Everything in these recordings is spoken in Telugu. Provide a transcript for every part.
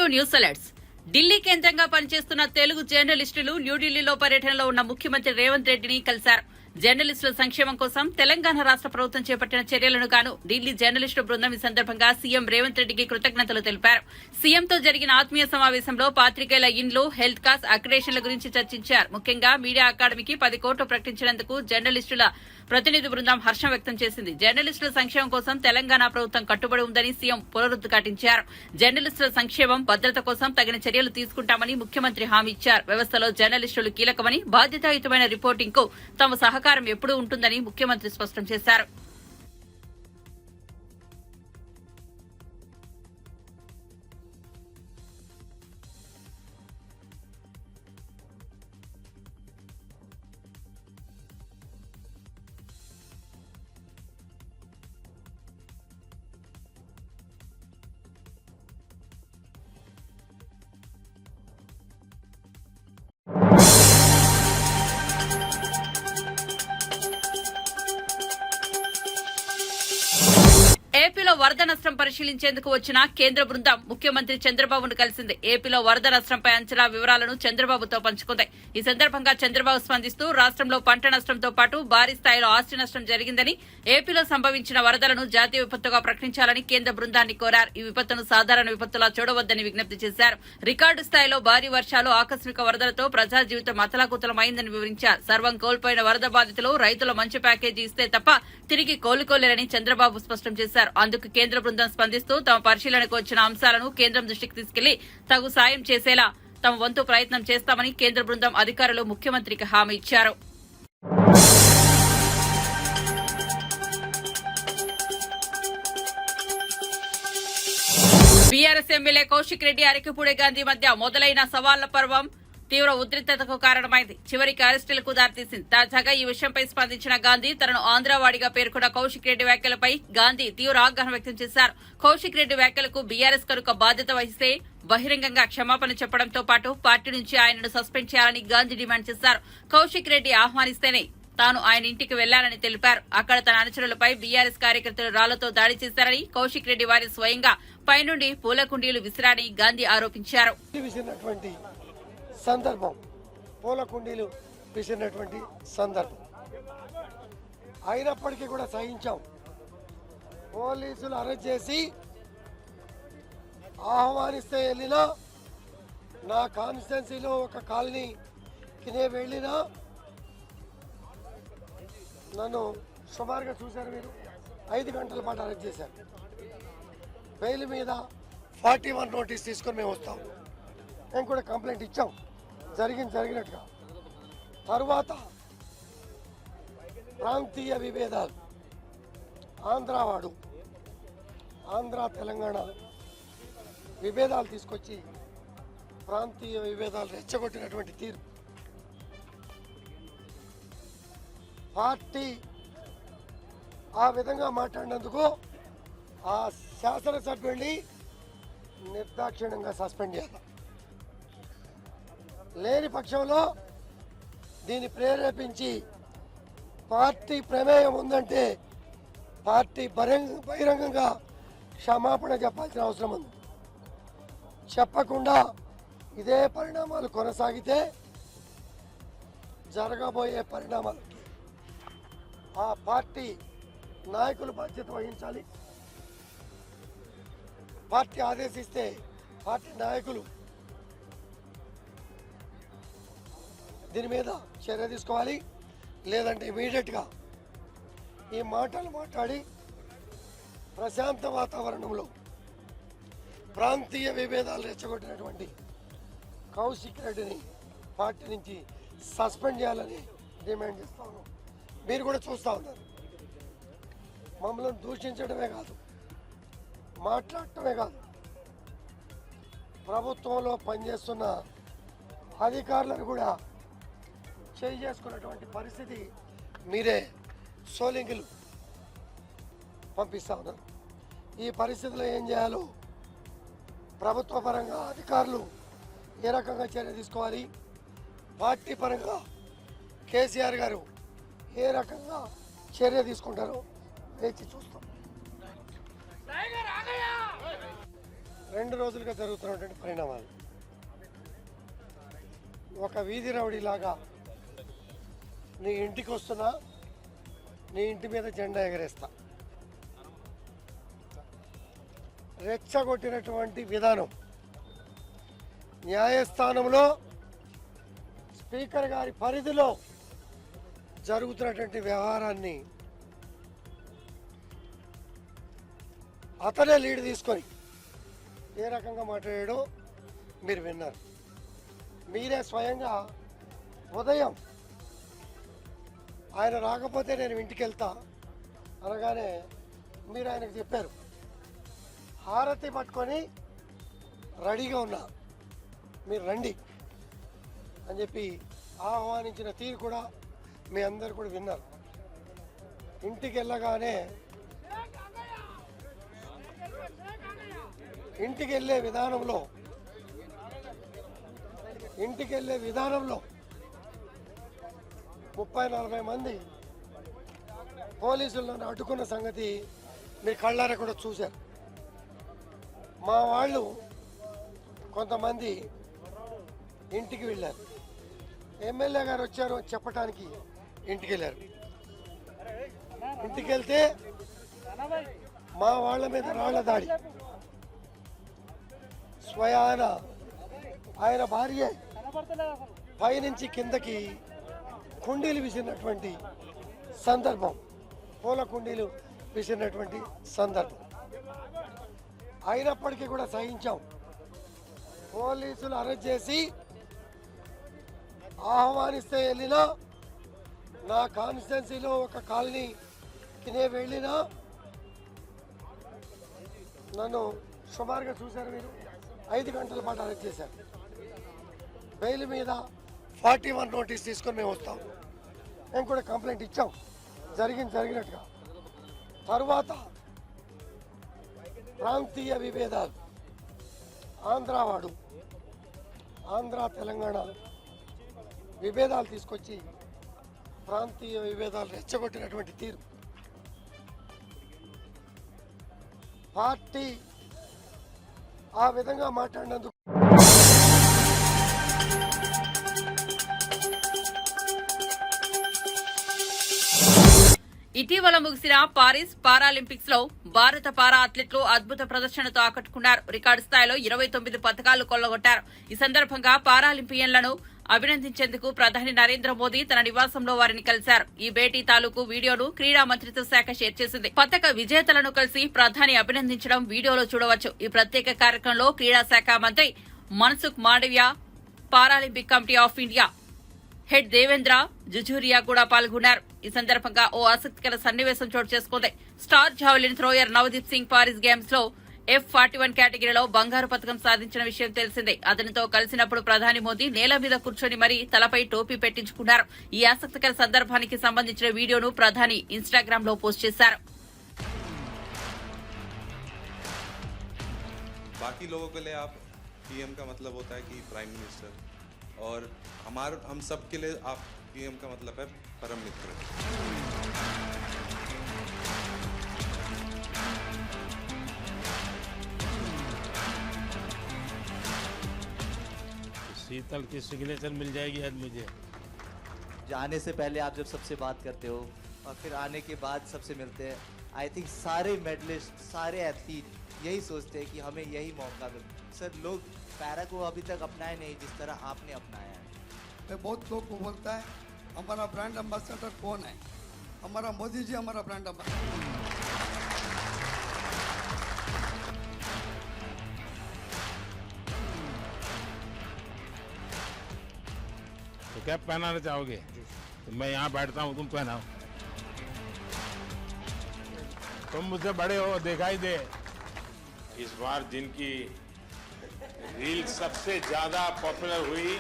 Welcome to news alerts. Delhi కేంద్రంగా పనిచేస్తున్న తెలుగు జర్నలిస్టులు న్యూఢిల్లీలో పర్యటనలో ఉన్న ముఖ్యమంత్రి రేవంత్ రెడ్డిని కలిశారు. జర్నలిస్టుల సంక్షేమం కోసం తెలంగాణ రాష్ట్ర ప్రభుత్వం చేపట్టిన చర్యలను గాను ఢిల్లీ జర్నలిస్టు బృందం ఈ సందర్భంగా సీఎం రేవంత్ రెడ్డికి కృతజ్ఞతలు తెలిపారు. సీఎంతో జరిగిన ఆత్మీయ సమావేశంలో పాత్రికేయుల ఇండ్లు, హెల్త్ కార్డ్స్, అక్రిడేషన్ల గురించి చర్చించారు. ముఖ్యంగా మీడియా అకాడమీకి 10 కోట్లు ప్రకటించినందుకు జర్నలిస్టుల ప్రతినిధి బృందం హర్షం వ్యక్తం చేసింది. జర్నలిస్టుల సంక్షేమం కోసం తెలంగాణ ప్రభుత్వం కట్టుబడి ఉందని సీఎం పునరుద్ఘాటించారు. జర్నలిస్టుల సంక్షేమం, భద్రత కోసం తగిన చర్యలు తీసుకుంటామని ముఖ్యమంత్రి హామీ ఇచ్చారు. వ్యవస్థలో జర్నలిస్టులు కీలకమని, బాధ్యతాయుతమైన రిపోర్టింగ్ కు తమ సహకారం ఎప్పుడూ ఉంటుందని ముఖ్యమంత్రి స్పష్టం చేశారు. ఏపీలో వరద నష్టం పరిశీలించేందుకు వచ్చిన కేంద్ర బృందం ముఖ్యమంత్రి చంద్రబాబును కలిసింది. ఏపీలో వరద నష్టంపై అంచనా వివరాలను చంద్రబాబుతో పంచుకుంది. ఈ సందర్భంగా చంద్రబాబు స్పందిస్తూ రాష్ట్రంలో పంట నష్టంతో పాటు భారీ స్థాయిలో ఆస్తి నష్టం జరిగిందని, ఏపీలో సంభవించిన వరదలను జాతీయ విపత్తుగా ప్రకటించాలని కేంద్ర బృందాన్ని కోరారు. ఈ విపత్తును సాధారణ విపత్తులా చూడవద్దని విజ్ఞప్తి చేశారు. రికార్డు స్థాయిలో భారీ వర్షాలు, ఆకస్మిక వరదలతో ప్రజా జీవితం అతలాకుతలమైందని వివరించారు. సర్వం కోల్పోయిన వరద బాధితులు రైతుల మంచి ప్యాకేజీ ఇస్తే తప్ప తిరిగి కోలుకోలేరని చంద్రబాబు స్పష్టం చేశారు. అందుకు కేంద్ర బృందం స్పందిస్తూ తమ పరిశీలనకు వచ్చిన అంశాలను కేంద్రం దృష్టికి తీసుకెళ్లి తగు సాయం చేసేలా తమ వంతు ప్రయత్నం చేస్తామని కేంద్ర బృందం అధికారులు ముఖ్యమంత్రికి హామీ ఇచ్చారు. బీఆర్ఎస్ ఎమ్మెల్యే కౌశిక్ రెడ్డి, అరకిపూడి గాంధీ మధ్య మొదలైన సవాళ్ల పర్వం తీవ్ర ఉద్రిక్తతకు కారణమైంది. చివరికి అరెస్టులకు దారితీసింది. తాజాగా ఈ విషయంపై స్పందించిన గాంధీ తనను ఆంధ్రావాడిగా పేర్కొన్న కౌశిక్ రెడ్డి వ్యాఖ్యలపై గాంధీ తీవ్ర ఆగ్రహం వ్యక్తం చేశారు. కౌశిక్ రెడ్డి వ్యాఖ్యలకు బీఆర్ఎస్ కనుక బాధ్యత వహిస్తే బహిరంగంగా క్షమాపణ చెప్పడంతో పాటు పార్టీ నుంచి ఆయనను సస్పెండ్ చేయాలని గాంధీ డిమాండ్ చేశారు. కౌశిక్ రెడ్డి ఆహ్వానిస్తేనే తాను ఆయన ఇంటికి వెళ్లాలని తెలిపారు. అక్కడ తన అనుచరులపై బీఆర్ఎస్ కార్యకర్తలు రాళ్లతో దాడి చేశారని, కౌశిక్ రెడ్డి వారి స్వయంగా పైనుండి పూల కుండీలు విసిరారని గాంధీ ఆరోపించారు. సందర్భం పూల కుండీలు విసిరినటువంటి సందర్భం అయినప్పటికీ కూడా సహించాం. పోలీసులు అరెస్ట్ చేసి ఆహ్వానిస్తే వెళ్ళినా, నా కాన్స్టిట్యున్సీలో ఒక కాలనీకి నేను వెళ్ళినా నన్ను సుమారుగా చూశారు మీరు, 5 గంటల పాటు అరెస్ట్ చేశారు. బెయిల్ మీద 41 నోటీస్ తీసుకొని మేము వస్తాం. మేము కూడా కంప్లైంట్ ఇచ్చాం, జరిగినట్టుగా. తరువాత ప్రాంతీయ విభేదాలు, ఆంధ్రావాడు, ఆంధ్ర తెలంగాణ విభేదాలు తీసుకొచ్చి ప్రాంతీయ విభేదాలు రెచ్చగొట్టినటువంటి తీరు పార్టీ ఆ విధంగా మాట్లాడినందుకు ఆ శాసనసభ్యుడిని నిర్దాక్షిణ్యంగా సస్పెండ్ చేయాలి. లేని పక్షంలో దీన్ని ప్రేరేపించి పార్టీ ప్రమేయం ఉందంటే పార్టీ బహిరంగంగా క్షమాపణ చెప్పాల్సిన అవసరం ఉంది. చెప్పకుండా ఇదే పరిణామాలు కొనసాగితే జరగబోయే పరిణామాలకి ఆ పార్టీ నాయకులు బాధ్యత వహించాలి. పార్టీ ఆదేశిస్తే పార్టీ నాయకులు దీని మీద చర్య తీసుకోవాలి. లేదంటే ఇమీడియట్గా ఈ మాటలు మాట్లాడి ప్రశాంత వాతావరణంలో ప్రాంతీయ విభేదాలు రెచ్చగొట్టినటువంటి కౌశిక్ రెడ్డిని పార్టీ నుంచి సస్పెండ్ చేయాలని డిమాండ్ చేస్తా ఉన్నాం. మీరు కూడా చూస్తూ ఉన్నారు, మమ్మల్ని దూషించడమే కాదు, మాట్లాడటమే కాదు, ప్రభుత్వంలో పనిచేస్తున్న అధికారులను కూడా చేసుకున్నటువంటి పరిస్థితి మీరే సోలింగులు పంపిస్తా ఉన్నారు. ఈ పరిస్థితిలో ఏం చేయాలో ప్రభుత్వ పరంగా అధికారులు ఏ రకంగా చర్య తీసుకోవాలి, పార్టీ పరంగా కేసీఆర్ గారు ఏ రకంగా చర్య తీసుకుంటారో వేచి చూస్తాం. 2 రోజులుగా జరుగుతున్నటువంటి పరిణామాలు. ఒక వీధి రౌడీలాగా నీ ఇంటికి వస్తున్నా, నీ ఇంటి మీద జెండా ఎగరేస్తా, రెచ్చగొట్టినటువంటి విధానం. న్యాయస్థానంలో స్పీకర్ గారి పరిధిలో జరుగుతున్నటువంటి వ్యవహారాన్ని అతనే లీడ్ తీసుకొని ఏ రకంగా మాట్లాడాడో మీరు విన్నారు. మీరే స్వయంగా ఉదయం ఆయన రాకపోతే నేను ఇంటికి వెళ్తా అనగానే మీరు ఆయనకు చెప్పారు, హారతి పట్టుకొని రెడీగా ఉన్నా, మీరు రండి అని చెప్పి ఆహ్వానించిన తీరు కూడా మీ అందరు కూడా విన్నారు. ఇంటికి వెళ్ళగానే ఇంటికి వెళ్ళే విధానంలో 30-40 మంది పోలీసులను అడ్డుకున్న సంగతి మీ కళ్ళారా కూడా చూశారు. మా వాళ్ళు కొంతమంది ఇంటికి వెళ్ళారు. ఎమ్మెల్యే గారు వచ్చారు అని చెప్పడానికి ఇంటికి వెళ్ళారు. ఇంటికి వెళ్తే మా వాళ్ళ మీద రాళ్ల దాడి. స్వయాన ఆయన భార్య పైనుంచి కిందకి కుండీలు విసిరినటువంటి సందర్భం, పూల కుండీలు విసిరినటువంటి సందర్భం. అయినప్పటికీ కూడా సహించాం. పోలీసులు అరెస్ట్ చేసి ఆహ్వానిస్తే వెళ్ళినా, నా కాన్స్టిట్యున్సీలో ఒక కాలనీకి వెళ్ళినా నన్ను సుమారుగా చూశారు మీరు, 5 గంటల పాటు అరెస్ట్ చేశారు. బెయిల్ మీద 41 నోటీస్ తీసుకొని మేము వస్తాం. మేము కూడా కంప్లైంట్ ఇచ్చాం, జరిగినట్టుగా. తరువాత ప్రాంతీయ విభేదాలు, ఆంధ్ర తెలంగాణ విభేదాలు తీసుకొచ్చి ప్రాంతీయ విభేదాలు రెచ్చగొట్టినటువంటి తీరు, పార్టీ ఆ విధంగా మాట్లాడినందుకు ఇటీవల ముగిసిన పారిస్ పారాలింపిక్స్ లో భారత పారా అథ్లెట్లు అద్భుత ప్రదర్శనతో ఆకట్టుకున్నారు. రికార్డు స్థాయిలో 29 పతకాలు కొల్లగొట్టారు. ఈ సందర్భంగా పారాలింపియన్లను అభినందించేందుకు ప్రధాని నరేంద్ర మోదీ తన నివాసంలో వారిని కలిశారు. ఈ భేటీ తాలూకు వీడియోను క్రీడా మంత్రిత్వ శాఖ షేర్ చేసింది. పతక విజేతలను కలిసి ప్రధాని అభినందించడం వీడియోలో చూడవచ్చు. ఈ ప్రత్యేక కార్యక్రమంలో క్రీడా శాఖ మంత్రి Mansukh Mandaviya, Paralympic committee of India head Devendra Jhajharia కూడా పాల్గొన్నారు. ఈ సందర్భంగా ఓ ఆసక్తికర సన్నివేశం చోటు చేసుకుంది. Star javelin thrower Navdeep Singh Paris games లో F41 కేటగిరీలో బంగారు పతకం సాధించిన విషయం తెలిసిందే. అతనితో కలిసినప్పుడు ప్రధాని మోదీ నేల మీద కూర్చొని మరీ తలపై టోపీ పెట్టించుకున్నారు. ఈ ఆసక్తికర సందర్భానికి సంబంధించిన వీడియోను ప్రధాని ఇన్స్టాగ్రామ్ లో పోస్ట్ చేశారు. बाकी लोगों के लिए आप पीएम का मतलब होता है कि प्राइम मिनिस्टर, और हम सब के लिए आप पीएम का मतलब है परम मित्र। शीतल की सिग्नेचर मिल जाएगी आज मुझे। जाने से पहले आप जब सबसे बात करते हो और फिर आने के बाद सबसे मिलते हैं, आई थिंक सारे मेडलिस्ट, सारे एथलीट यही सोचते हैं कि हमें यही मौका मिले। सर, लोग पैरा को अभी तक अपनाए नहीं जिस तरह आपने अपनाया है। मैं बहुत लोग को बोलता है हमारा ब्रांड एम्बेसडर कौन है, हमारा मोदी जी हमारा ब्रांड एम्बेसडर। तो कैप पहनाना चाहोगे? तो मैं यहाँ बैठता हूँ, तुम पहनाओ। तुम मुझसे बड़े हो, दिखाई दे। इस बार जिनकी रील सबसे ज्यादा पॉपुलर हुई,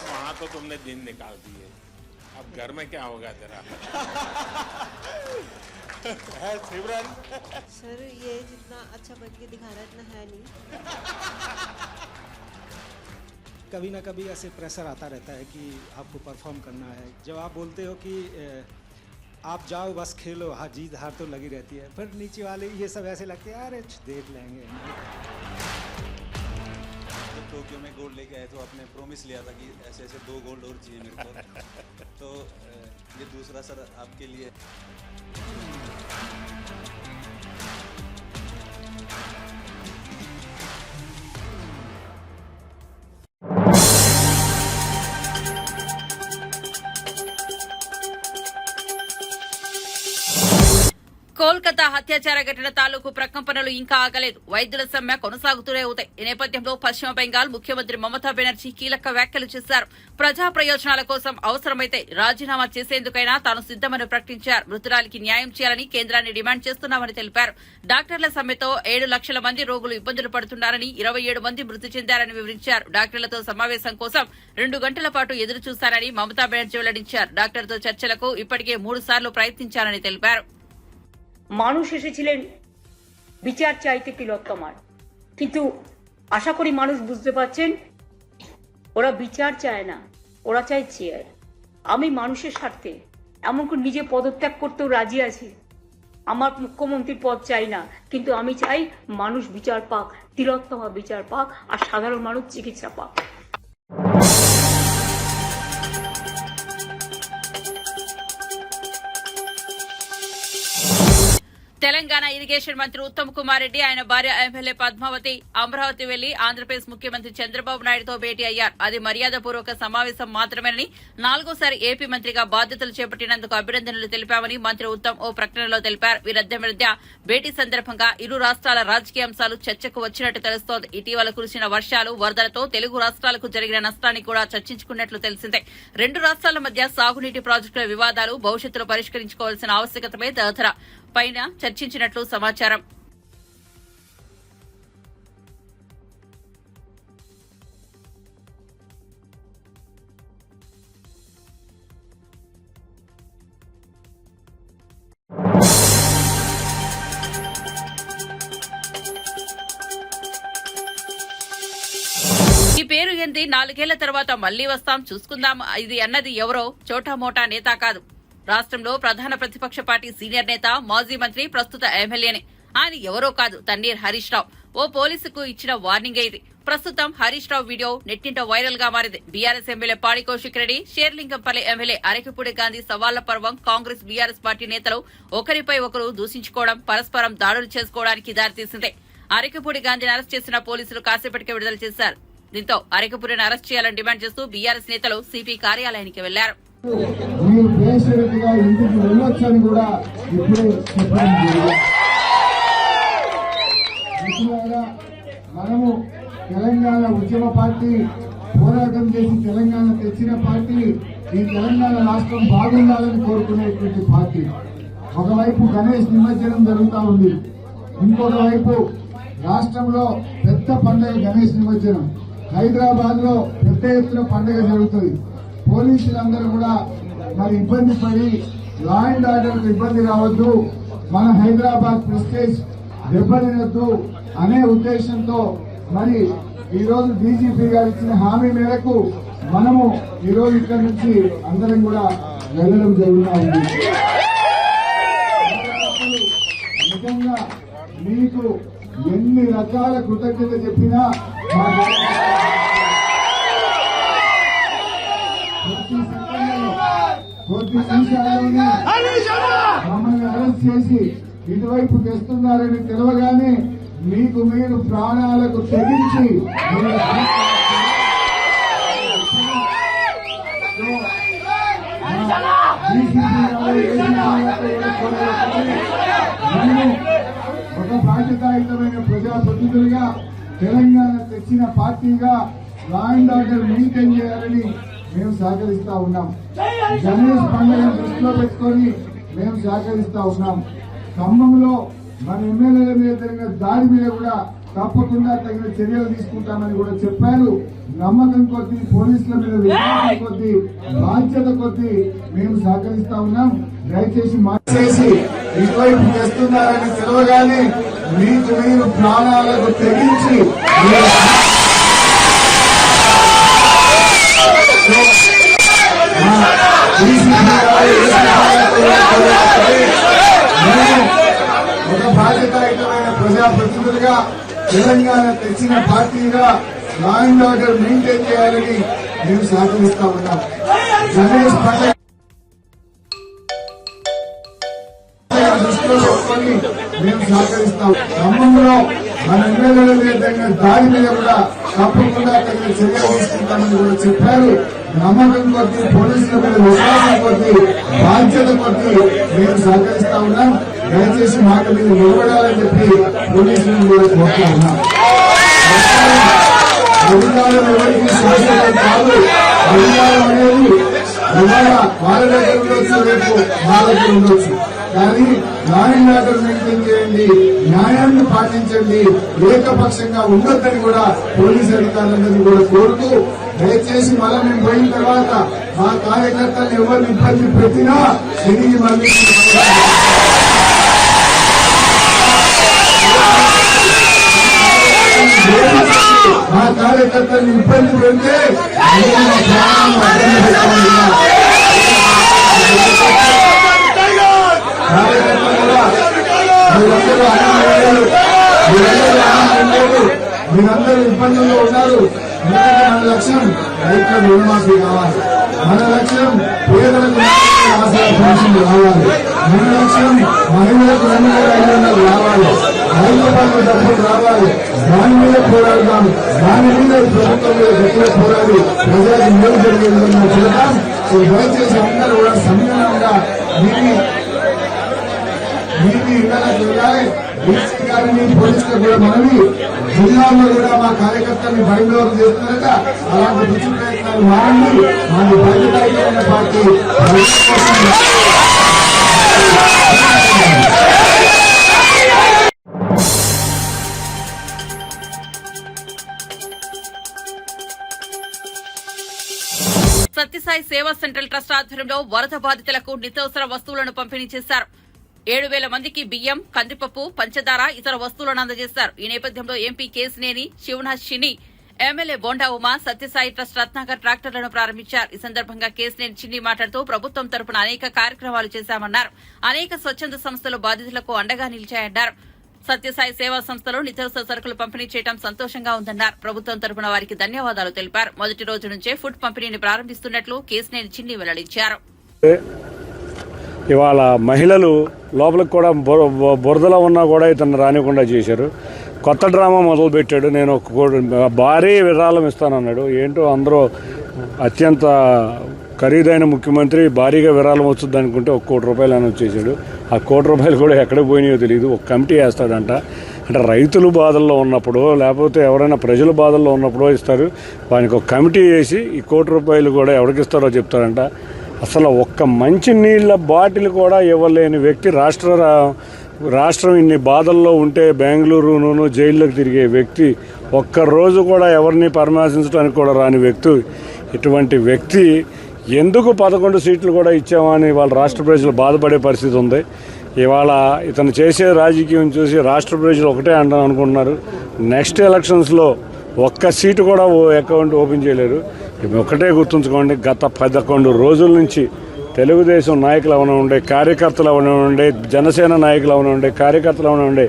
वहां तो तुमने दिन निकाल दिए। अब घर में क्या होगा तेरा? है सिमरन? सर, ये जितना अच्छा बन के दिखा रहा है इतना है नहीं। कभी ना कभी ऐसे प्रेशर आता रहता है कि आपको परफॉर्म करना है। जब आप बोलते हो कि आप जाओ बस खेलो, हाँ जीत हार तो लगी रहती है, पर नीचे वाले ये सब ऐसे लगते हैं अरे देख लेंगे। जब टोक्यो में गोल्ड लेके आए तो आपने प्रॉमिस लिया था कि ऐसे ऐसे 2 गोल्ड और चाहिए मेरे को, तो ये दूसरा सर आपके लिए। కోల్కతా హత్యాచార ఘటన తాలూకు ప్రకంపనలు ఇంకా ఆగలేదు. వైద్యుల సమ్మె కొనసాగుతూనే ఉంటాయి. ఈ నేపథ్యంలో పశ్చిమ బెంగాల్ ముఖ్యమంత్రి మమతా బెనర్జీ కీలక వ్యాఖ్యలు చేశారు. ప్రజా ప్రయోజనాల కోసం అవసరమైతే రాజీనామా చేసేందుకైనా తాను సిద్దమని ప్రకటించారు. మృతురాలికి న్యాయం చేయాలని కేంద్రాన్ని డిమాండ్ చేస్తున్నామని తెలిపారు. డాక్టర్ల సమ్మెతో 7 లక్షల మంది రోగులు ఇబ్బందులు పడుతున్నారని, 27 మంది మృతి చెందారని వివరించారు. డాక్టర్లతో సమావేశం కోసం 2 గంటల పాటు ఎదురు చూశారని మమతా బెనర్జీ వెల్లడించారు. డాక్టర్తో చర్చలకు ఇప్పటికే 3 సార్లు ప్రయత్నించారని తెలిపారు. মানুষ এসেছিলেন বিচার চাইতে তিলোত্তমার, কিন্তু আশা করি মানুষ বুঝতে পারছেন ওরা বিচার চায় না, ওরা চায় চেয়ার। আমি মানুষের স্বার্থে এমনকি নিজে পদত্যাগ করতেও রাজি আছি। আমার মুখ্যমন্ত্রীর পদ চাই না, কিন্তু আমি চাই মানুষ বিচার পাক, তিলোত্তমা বিচার পাক, আর সাধারণ মানুষ চিকিৎসা পাক। తెలంగాణ ఇరిగేషన్ మంత్రి ఉత్తమ్ కుమార్ రెడ్డి, ఆయన భార్య ఎమ్మెల్యే పద్మావతి అమరావతి వెళ్లి ఆంధ్రప్రదేశ్ ముఖ్యమంత్రి చంద్రబాబు నాయుడుతో భేటీ అయ్యారు. అది మర్యాదపూర్వక సమావేశం మాత్రమేనని, 4వసారి ఏపీ మంత్రిగా బాధ్యతలు చేపట్టినందుకు అభినందనలు తెలిపామని మంత్రి ఉత్తమ్ ఓ ప్రకటనలో తెలిపారు. వీరిద్దరి మధ్య భేటీ సందర్భంగా ఇరు రాష్ట్రాల రాజకీయ అంశాలు చర్చకు వచ్చినట్టు తెలుస్తోంది. ఇటీవల కురిసిన వర్షాలు, వరదలతో తెలుగు రాష్ట్రాలకు జరిగిన నష్టాన్ని కూడా చర్చించుకున్నట్లు తెలిసిందే. 2 రాష్ట్రాల మధ్య సాగునీటి ప్రాజెక్టుల వివాదాలు భవిష్యత్తులో పరిష్కరించుకోవాల్సిన ఆవశ్యకతపై తదితర పైన చర్చించినట్లు సమాచారం. ఈ పేరు ఏంది, 4 ఏళ్ల తర్వాత మళ్లీ వస్తాం చూసుకుందాం ఇది అన్నది ఎవరో చోటామోటా నేత కాదు. రాష్ట్రంలో ప్రధాన ప్రతిపక్ష పార్టీ సీనియర్ నేత, మాజీ మంత్రి, ప్రస్తుత ఎమ్మెల్యేనే. ఆయన ఎవరో కాదు, తన్నీర్ హరీష్ రావు. ఓ పోలీసుకు ఇచ్చిన వార్నింగే ఇది. ప్రస్తుతం హరీష్ రావు వీడియో నెట్టింట వైరల్ గా మారింది. బీఆర్ఎస్ ఎమ్మెల్యే పాడి కౌశిక్ రెడ్డి, షేర్లింగంపల్లి ఎమ్మెల్యే అరకిపూడి గాంధీ సవాళ్ల పర్వం కాంగ్రెస్, బీఆర్ఎస్ పార్టీ నేతలు ఒకరిపై ఒకరు దూషించుకోవడం, పరస్పరం దాడులు చేసుకోవడానికి దారితీసింది. అరకిపూడి గాంధీని అరెస్ట్ చేసిన పోలీసులు కాసేపటికే విడుదల చేశారు. దీంతో అరకిపూడిని అరెస్ట్ చేయాలని డిమాండ్ చేస్తూ బీఆర్ఎస్ నేతలు సిపి కార్యాలయానికి వెళ్లారు. మీరు బేషరతుగా ఇంటికి వెళ్ళొచ్చని కూడా ఇప్పుడే చెప్పడం జరిగింది. మనము తెలంగాణ ఉద్యమ పార్టీ, పోరాటం చేసి తెలంగాణ తెచ్చిన పార్టీ, ఈ తెలంగాణ రాష్ట్రం బాగుండాలని కోరుకునేటువంటి పార్టీ. ఒకవైపు గణేష్ నిమజ్జనం జరుగుతూ ఉంది, ఇంకొక వైపు రాష్ట్రంలో పెద్ద పండుగ గణేష్ నిమజ్జనం. హైదరాబాద్ లో పెద్ద ఎత్తున పండుగ జరుగుతుంది. పోలీసులందరూ కూడా మరి ఇబ్బంది పడి లా అండ్ ఆర్డర్ ఇబ్బంది రావద్దు, మన హైదరాబాద్ ప్రెస్టేజ్ దెబ్బతినొద్దు అనే ఉద్దేశంతో మరి ఈ రోజు డీజీపీ గారు ఇచ్చిన హామీ మేరకు మనము ఈ రోజు ఇక్కడ నుంచి అందరం కూడా వెళ్లడం జరుగుతూ ఉంది. నిజంగా మీకు ఎన్ని రకాల కృతజ్ఞత చెప్పినా కొద్ది నిమిషాల్లోనే మమ్మల్ని అరెస్ట్ చేసి ఇటువైపు తెస్తున్నారని తెలవగానే మీకు మీరు ప్రాణాలకు తెగించి ఒక బాధ్యతాయుతమైన ప్రజాప్రతినిధులుగా తెలంగాణ తెచ్చిన పార్టీగా లా అండ్ ఆర్డర్ మెయింటైన్ చేయాలని మేము సహకరిస్తా ఉన్నాం. గణేష్ పండుగ దృష్టిలో పెట్టుకొని మేము సహకరిస్తా ఉన్నాం. ఖమ్మంలో మన ఎమ్మెల్యేల మీద జరిగిన దాడి మీద కూడా తప్పకుండా తగిన చర్యలు తీసుకుంటామని కూడా చెప్పారు. నమ్మకం కొద్దీ, పోలీసుల మీద విశ్వాసం కొద్దీ, బాధ్యత కొద్దీ మేము సహకరిస్తా ఉన్నాం. దయచేసి మార్చేసి ఇటువైపు చేస్తున్నారని తెలవగానే మీకు మీరు ప్రాణాలకు తెగించి తెలంగాణ తెచ్చిన పార్టీగా లా అండ్ ఆర్డర్ మెయింటైన్ చేయాలని మేము సహకరిస్తా ఉన్నాం. గణేష్ పండుగ దృష్టిలో పెట్టుకొని మేము సహకరిస్తాం. ఖమ్మంలో మన ఎమ్మెల్యేల విధంగా దాడి మీద కూడా తప్పకుండా తగిన చర్య తీసుకుంటామని కూడా చెప్పారు. నమ్మకం కొద్దీ, పోలీసుల మీద విశ్వాసం కొద్దీ, బాధ్యత కొద్దీ మేము సహకరిస్తా ఉన్నాం. దయచేసి మాట మీద నిలబడాలని చెప్పి పోలీసులను కూడా కోరుతా ఉన్నాం. అధికారులు ఎవరికి శాశ్వతం కాదు. అధికారం అనేది ఇవాళ వాళ్ళ దగ్గర ఉండొచ్చు, రేపు మా దగ్గర ఉండొచ్చు. కానీ లా అండ్ ఆర్డర్ మెయింటైన్ చేయండి, న్యాయాన్ని పాటించండి, ఏకపక్షంగా ఉండొద్దని కూడా పోలీసు అధికారులందరినీ కూడా కోరుతూ, దయచేసి మళ్ళీ మేము పోయిన తర్వాత మా కార్యకర్తలు ఎవరిని ఇబ్బంది పెట్టినా తిరిగి మళ్ళీ మా కార్యకర్తలను ఇబ్బంది పెడితే మీరందరూ ఇబ్బందుల్లో ఉన్నారు. మన లక్ష్యం రైతుల రుణమాఫీ కావాలి. మన లక్ష్యం పేదలకు ఆసరా పెన్షన్ రావాలి. మన లక్ష్యం మహిళలకు 2500 రావాలి. రైతు బంధు డబ్బులు రావాలి. దాని మీద పోరాడదాం. దాని మీద ప్రభుత్వం మీద గట్టిగా పోరాడి ప్రజలకు మేలు జరిగే విధంగా చేద్దాం. దయచేసి అందరూ కూడా సమానంగా నీటి ఇళ్లకు వెళ్ళాలి. డీసీ గారిని, పోలీసులకు కూడా మనవి, జిల్లాలో కూడా మా కార్యకర్తల్ని బయలుదేరు చేస్తున్నారట. అలాంటి పిచ్చి ప్రయత్నాలు మారండి. మాది బాధ్యత పార్టీ. సత్యసాయి సేవా సెంట్రల్ ట్రస్ట్ ఆధ్వర్యంలో వరద బాధితులకు నిత్యావసర వస్తువులను పంపిణీ చేశారు. 7,000 మందికి బియ్యం, కందిపప్పు, పంచదార, ఇతర వస్తువులను అందజేశారు. ఈ నేపథ్యంలో ఎంపీ కేసినేని శివనాథ్ చిన్ని, ఎమ్మెల్యే బోండా ఉమా సత్యసాయి ట్రస్ట్ రత్నాకర్ ట్రాక్టర్లను ప్రారంభించారు. ఈ సందర్భంగా కేసినేని చిన్ని మాట్లాడుతూ ప్రభుత్వం తరపున అనేక కార్యక్రమాలు చేశామన్నారు. అనేక స్వచ్ఛంద సంస్థలు బాధితులకు అండగా నిలిచాయన్నారు. సత్యసాయి సేవా సంస్థలో నిత్యావసర సరుకులు పంపిణీ చేయడం సంతోషంగా ఉందన్నారు. ప్రభుత్వం తరపున వారికి ధన్యవాదాలు తెలిపారు. మొదటి రోజు నుంచే ఫుడ్ పంపిణీని ప్రారంభిస్తున్నట్లు కేసినేని చిన్ని వెల్లడించారు. ఇవాళ మహిళలు లోపలికి కూడా బురదలో ఉన్నా కూడా ఇతను రానివ్వకుండా చేశారు. కొత్త డ్రామా మొదలుపెట్టాడు. నేను భారీ విరాళం ఇస్తానన్నాడు. ఏంటో అందరూ అత్యంత ఖరీదైన ముఖ్యమంత్రి భారీగా విరాళం వస్తుంది అనుకుంటే 1 కోటి రూపాయలు అని వచ్చేసాడు. ఆ 1 కోటి రూపాయలు కూడా ఎక్కడికి పోయినాయో తెలియదు. ఒక కమిటీ వేస్తాడంట. అంటే రైతులు బాధల్లో ఉన్నప్పుడు, లేకపోతే ఎవరైనా ప్రజల బాధల్లో ఉన్నప్పుడు ఇస్తారు. వానికి ఒక కమిటీ వేసి ఈ 1 కోటి రూపాయలు కూడా ఎవరికి ఇస్తారో చెప్తారంట. అసలు ఒక్క మంచి నీళ్ళ బాటిల్ కూడా ఇవ్వలేని వ్యక్తి, రాష్ట్రం ఇన్ని బాధల్లో ఉంటే బెంగళూరును జైల్లోకి తిరిగే వ్యక్తి, ఒక్కరోజు కూడా ఎవరిని పరామర్శించడానికి కూడా రాని వ్యక్తి. ఇటువంటి వ్యక్తి ఎందుకు 11 సీట్లు కూడా ఇచ్చామని వాళ్ళ రాష్ట్ర ప్రజలు బాధపడే పరిస్థితి ఉంది. ఇవాళ ఇతను చేసే రాజకీయం చూసి రాష్ట్ర ప్రజలు ఒకటే అనుకుంటున్నారు. నెక్స్ట్ ఎలక్షన్స్లో ఒక్క సీటు కూడా అకౌంట్ ఓపెన్ చేయలేరు. ఒకటే గుర్తుంచుకోండి, గత 11 రోజుల నుంచి తెలుగుదేశం నాయకులు అవనండే, కార్యకర్తలు అవనండే, జనసేన నాయకులు అవనండే, కార్యకర్తలు అవనండే,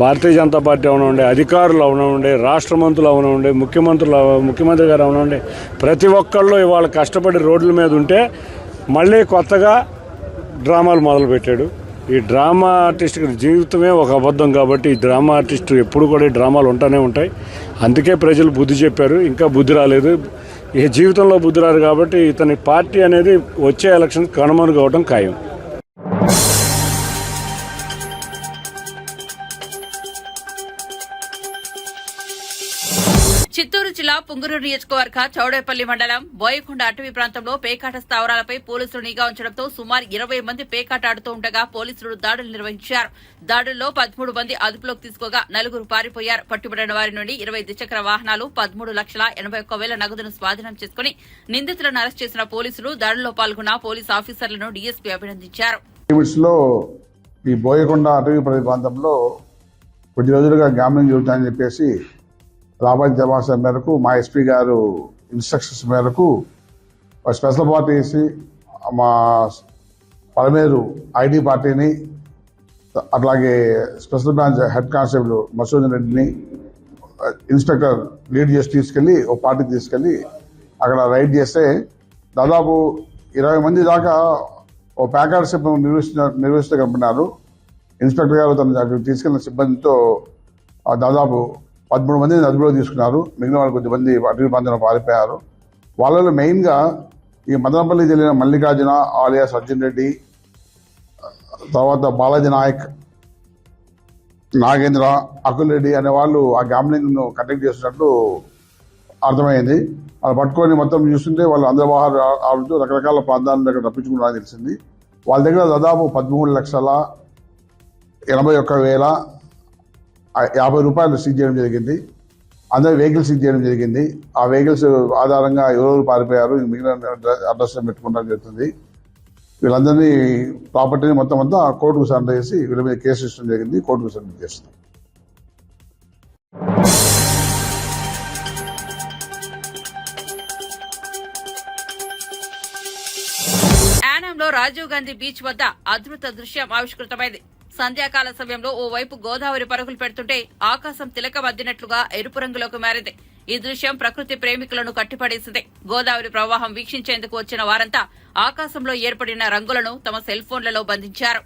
భారతీయ జనతా పార్టీ అవనండే, అధికారులు అవనండే, రాష్ట్ర మంత్రులు అవనండే, ముఖ్యమంత్రి గారు అవనండే, ప్రతి ఒక్కళ్ళు ఇవాళ కష్టపడి రోడ్ల మీద ఉంటే మళ్ళీ కొత్తగా డ్రామాలు మొదలుపెట్టాడు. ఈ డ్రామా ఆర్టిస్ట్ జీవితమే ఒక అబద్ధం కాబట్టి ఈ డ్రామా ఆర్టిస్ట్ ఎప్పుడు కూడా ఈ డ్రామాలు ఉంటూనే ఉంటాయి. అందుకే ప్రజలు బుద్ధి చెప్పారు. ఇంకా బుద్ధి రాలేదు. ఈ జీవితంలో బుద్ధి రాదు కాబట్టి ఇతని పార్టీ అనేది వచ్చే ఎలక్షన్ కనుమరుగవడం ఖాయం. చిత్తూరు జిల్లా పుంగూరు నియోజకవర్గ చౌడేపల్లి మండలం బోయకొండ అటవీ ప్రాంతంలో పేకాట స్థావరాలపై పోలీసులు నిఘా ఉంచడంతో సుమారు 20 మంది పేకాట ఆడుతూ ఉండగా పోలీసులు దాడులు నిర్వహించారు. దాడుల్లో 13 మంది అదుపులోకి తీసుకోగా 4 పారిపోయారు. పట్టుబడిన వారి నుండి 20 ద్విచక్ర వాహనాలు, 13,81,000 నగదును స్వాధీనం చేసుకుని నిందితులను అరెస్ట్ చేసిన పోలీసులు దాడుల్లో పాల్గొన్న పోలీసు ఆఫీసర్లను డీఎస్పీ అభినందించారు. ఈ బోయకొండ అటవీ ప్రాంతంలో కొద్ది రోజులుగా గ్యామ్లింగ్ జరుగుతాయని చెప్పేసి రాబోయే సమాచారం మేరకు మా ఎస్పీ గారు ఇన్స్ట్రక్షన్స్ మేరకు స్పెషల్ పార్టీ వేసి మా పలమేరు ఐడి పార్టీని, అట్లాగే special branch head constable Masudan రెడ్డిని, ఇన్స్పెక్టర్ లీడ్ చేసి తీసుకెళ్లి ఒక పార్టీ తీసుకెళ్లి అక్కడ రైడ్ చేస్తే దాదాపు 20 మంది దాకా ఓ ప్యాకెట్ నిర్వహిస్తూ కనపడినారు. ఇన్స్పెక్టర్ గారు తన అక్కడ తీసుకెళ్లిన సిబ్బందితో దాదాపు 13 మందిని అదుపులో తీసుకున్నారు. మిగిలిన వాళ్ళు కొద్దిమంది అటవీ ప్రాంతంలో పారిపోయారు. వాళ్ళలో మెయిన్గా ఈ మదనపల్లి చెందిన మల్లికార్జున ఆలియాస్ అర్జున్ రెడ్డి, తర్వాత బాలాజీ నాయక్, నాగేంద్ర, అకుల్ రెడ్డి అనే వాళ్ళు ఆ గ్యాంబ్లింగ్ ను కండక్ట్ చేస్తున్నట్లు అర్థమైంది. వాళ్ళు పట్టుకొని మొత్తం చూస్తుంటే వాళ్ళు అందరి ఆడుతూ రకరకాల ప్రాంతాల దగ్గర తప్పించుకున్నారని తెలిసింది. వాళ్ళ దగ్గర దాదాపు 13,81,050 రూపాయలు సీజ్ చేయడం జరిగింది. అందరి వెహికల్స్ సీజ్ చేయడం జరిగింది. ఆ వెహికల్స్ ఆధారంగా ఎవరెవరు పారిపోయారు, మిగిలిన అడ్రస్ పెట్టుకోవడం జరుగుతుంది. వీళ్ళందరినీ ప్రాపర్టీని మొత్తం అంతా కోర్టుకు సరెండర్ చేసి వీళ్ళ మీద కేసు ఇష్టం జరిగింది. కోర్టుకు సరెండర్ చేస్తాం. యానాంలో రాజీవ్ గాంధీ బీచ్ వద్ద అద్భుత దృశ్యం ఆవిష్కృతమైంది. సంధ్యాకాల సమయంలో ఓ వైపు గోదావరి పరుగులు పెడుతుంటే ఆకాశం తిలకమద్దినట్లుగా ఎరుపు రంగులోకి మారింది. ఈ దృశ్యం ప్రకృతి ప్రేమికులను కట్టిపడేసింది. గోదావరి ప్రవాహం వీక్షించేందుకు వచ్చిన వారంతా ఆకాశంలో ఏర్పడిన రంగులను తమ సెల్ ఫోన్లలో బంధించారు.